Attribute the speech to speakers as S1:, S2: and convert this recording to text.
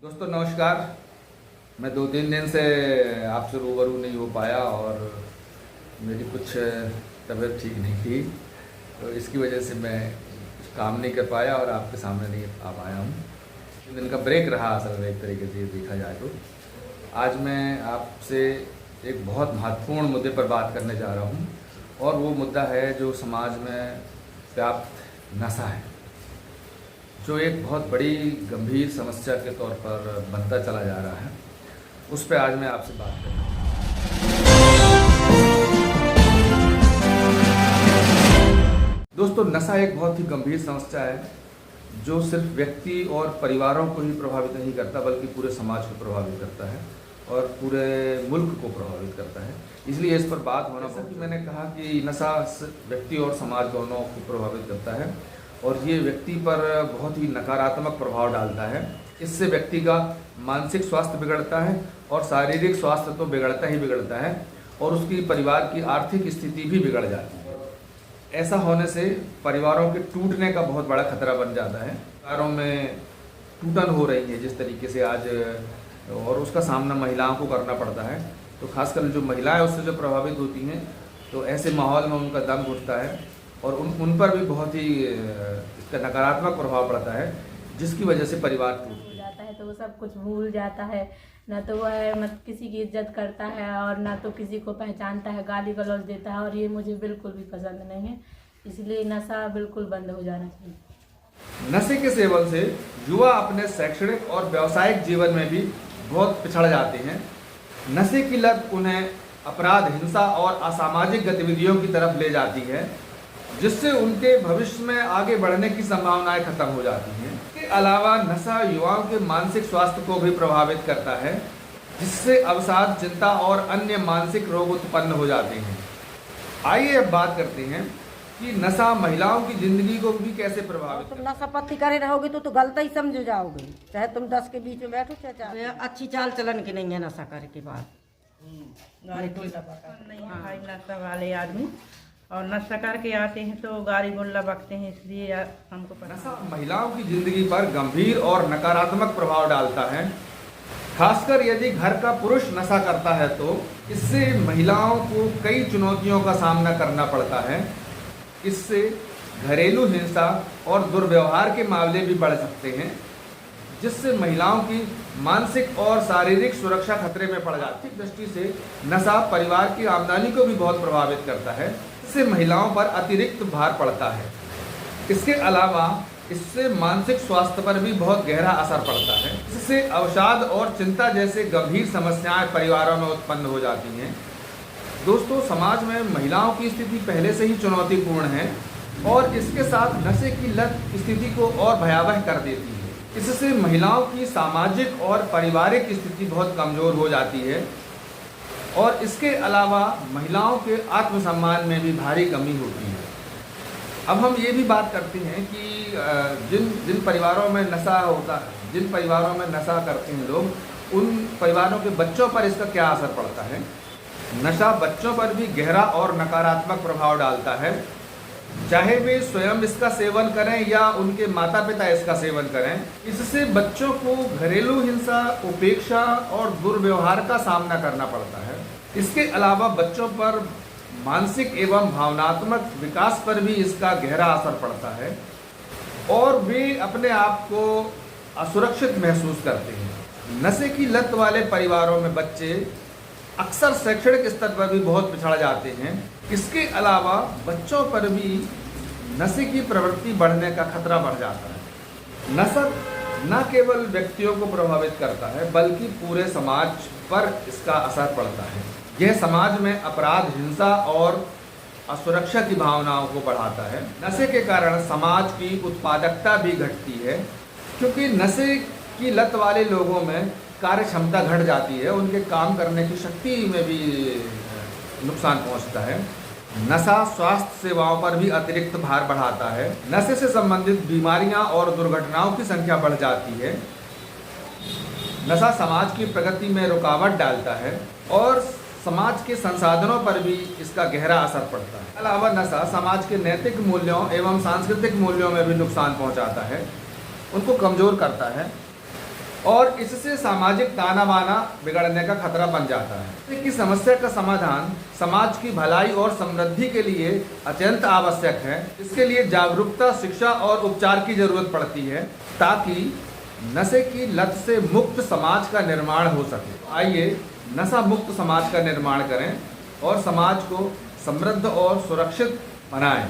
S1: दोस्तों नमस्कार। मैं 2-3 दिन से आपसे रूबरू नहीं हो पाया और मेरी कुछ तबीयत ठीक नहीं थी, तो इसकी वजह से मैं कुछ काम नहीं कर पाया और आपके सामने नहीं आ पाया हूँ। 3 दिन का ब्रेक रहा असल में, एक तरीके से देखा जाए तो। आज मैं आपसे एक बहुत महत्वपूर्ण मुद्दे पर बात करने जा रहा हूँ और वो मुद्दा है जो समाज में व्याप्त नशा है, जो एक बहुत बड़ी गंभीर समस्या के तौर पर बनता चला जा रहा है। उस पर आज मैं आपसे बात कर रहा हूँ। दोस्तों, नशा एक बहुत ही गंभीर समस्या है जो सिर्फ व्यक्ति और परिवारों को ही प्रभावित नहीं करता, बल्कि पूरे समाज को प्रभावित करता है और पूरे मुल्क को प्रभावित करता है। इसलिए इस पर बात होना, जैसा कि मैंने कहा कि नशा व्यक्ति और समाज दोनों को प्रभावित करता है और ये व्यक्ति पर बहुत ही नकारात्मक प्रभाव डालता है। इससे व्यक्ति का मानसिक स्वास्थ्य बिगड़ता है और शारीरिक स्वास्थ्य तो बिगड़ता ही बिगड़ता है और उसकी परिवार की आर्थिक स्थिति भी बिगड़ जाती है। ऐसा होने से परिवारों के टूटने का बहुत बड़ा खतरा बन जाता है। परिवारों में टूटन हो रही है जिस तरीके से आज, और उसका सामना महिलाओं को करना पड़ता है। तो खासकर जो महिलाएं उससे जो प्रभावित होती हैं, तो ऐसे माहौल में उनका दम घुटता है और उन पर भी बहुत ही इसका नकारात्मक प्रभाव पड़ता है, जिसकी वजह से परिवार टूट
S2: जाता है। तो वो सब कुछ भूल जाता है, ना तो वह मत किसी की इज्जत करता है और ना तो किसी को पहचानता है, गाली गलौज देता है, और ये मुझे बिल्कुल भी पसंद नहीं है। इसलिए नशा बिल्कुल बंद हो जाना चाहिए।
S1: नशे के सेवन से युवा अपने शैक्षणिक और व्यावसायिक जीवन में भी बहुत पिछड़ जाते हैं। नशे की लत उन्हें अपराध, हिंसा और असामाजिक गतिविधियों की तरफ ले जाती है, जिससे उनके भविष्य में आगे बढ़ने की संभावनाएं खत्म हो जाती हैं। इसके अलावा नशा युवाओं के मानसिक स्वास्थ्य को भी प्रभावित करता है, जिससे अवसाद, चिंता और अन्य मानसिक रोग उत्पन्न हो जाते हैं। आइए अब बात करते हैं कि नशा महिलाओं की जिंदगी को भी कैसे प्रभावित
S3: तुम नशा पत्ती करे रहोगे तो गलत ही समझ जाओगे, चाहे तुम 10 के बीच में बैठो चाहे अच्छी चाल चलन की नहीं है नशा करे के बाद।
S4: नहीं है भाई नशा वाले आदमी, और नशा करके आते हैं तो गाड़ी गुल्ला बकते हैं, इसलिए हमको पता।
S1: नशा महिलाओं की जिंदगी पर गंभीर और नकारात्मक प्रभाव डालता है। खासकर यदि घर का पुरुष नशा करता है तो इससे महिलाओं को कई चुनौतियों का सामना करना पड़ता है। इससे घरेलू हिंसा और दुर्व्यवहार के मामले भी बढ़ सकते हैं, जिससे महिलाओं की मानसिक और शारीरिक सुरक्षा खतरे में पड़ जाती है। आर्थिक दृष्टि से नशा परिवार की आमदनी को भी बहुत प्रभावित करता है। इससे महिलाओं पर अतिरिक्त भार पड़ता है। इसके अलावा इससे मानसिक स्वास्थ्य पर भी बहुत गहरा असर पड़ता है। इससे अवसाद और चिंता जैसे गंभीर समस्याएं परिवारों में उत्पन्न हो जाती हैं। दोस्तों, समाज में महिलाओं की स्थिति पहले से ही चुनौतीपूर्ण है और इसके साथ नशे की लत स्थिति को और भयावह कर देती है। इससे महिलाओं की सामाजिक और पारिवारिक स्थिति बहुत कमजोर हो जाती है और इसके अलावा महिलाओं के आत्मसम्मान में भी भारी कमी होती है। अब हम ये भी बात करते हैं कि जिन परिवारों में नशा होता है, जिन परिवारों में नशा करते हैं लोग, उन परिवारों के बच्चों पर इसका क्या असर पड़ता है। नशा बच्चों पर भी गहरा और नकारात्मक प्रभाव डालता है, चाहे वे स्वयं इसका सेवन करें या उनके माता पिता इसका सेवन करें। इससे बच्चों को घरेलू हिंसा, उपेक्षा और दुर्व्यवहार का सामना करना पड़ता है। इसके अलावा बच्चों पर मानसिक एवं भावनात्मक विकास पर भी इसका गहरा असर पड़ता है और वे अपने आप को असुरक्षित महसूस करते हैं। नशे की लत वाले परिवारों में बच्चे अक्सर शैक्षणिक स्तर पर भी बहुत पिछड़ जाते हैं। इसके अलावा बच्चों पर भी नशे की प्रवृत्ति बढ़ने का खतरा बढ़ जाता है। नशा न केवल व्यक्तियों को प्रभावित करता है, बल्कि पूरे समाज पर इसका असर पड़ता है। यह समाज में अपराध, हिंसा और असुरक्षा की भावनाओं को बढ़ाता है। नशे के कारण समाज की उत्पादकता भी घटती है, क्योंकि नशे की लत वाले लोगों में कार्य क्षमता घट जाती है, उनके काम करने की शक्ति में भी नुकसान पहुंचता है। नशा स्वास्थ्य सेवाओं पर भी अतिरिक्त भार बढ़ाता है। नशे से संबंधित बीमारियां और दुर्घटनाओं की संख्या बढ़ जाती है। नशा समाज की प्रगति में रुकावट डालता है और समाज के संसाधनों पर भी इसका गहरा असर पड़ता है। अलावा नशा समाज के नैतिक मूल्यों एवं सांस्कृतिक मूल्यों में भी नुकसान पहुंचाता है, उनको कमजोर करता है। और इससे सामाजिक ताना बाना बिगड़ने का खतरा बन जाता है। नशे की समस्या का समाधान समाज की भलाई और समृद्धि के लिए अत्यंत आवश्यक है। इसके लिए जागरूकता, शिक्षा और उपचार की जरूरत पड़ती है ताकि नशे की लत से मुक्त समाज का निर्माण हो सके। आइए नशा मुक्त समाज का निर्माण करें और समाज को समृद्ध और सुरक्षित बनाएं।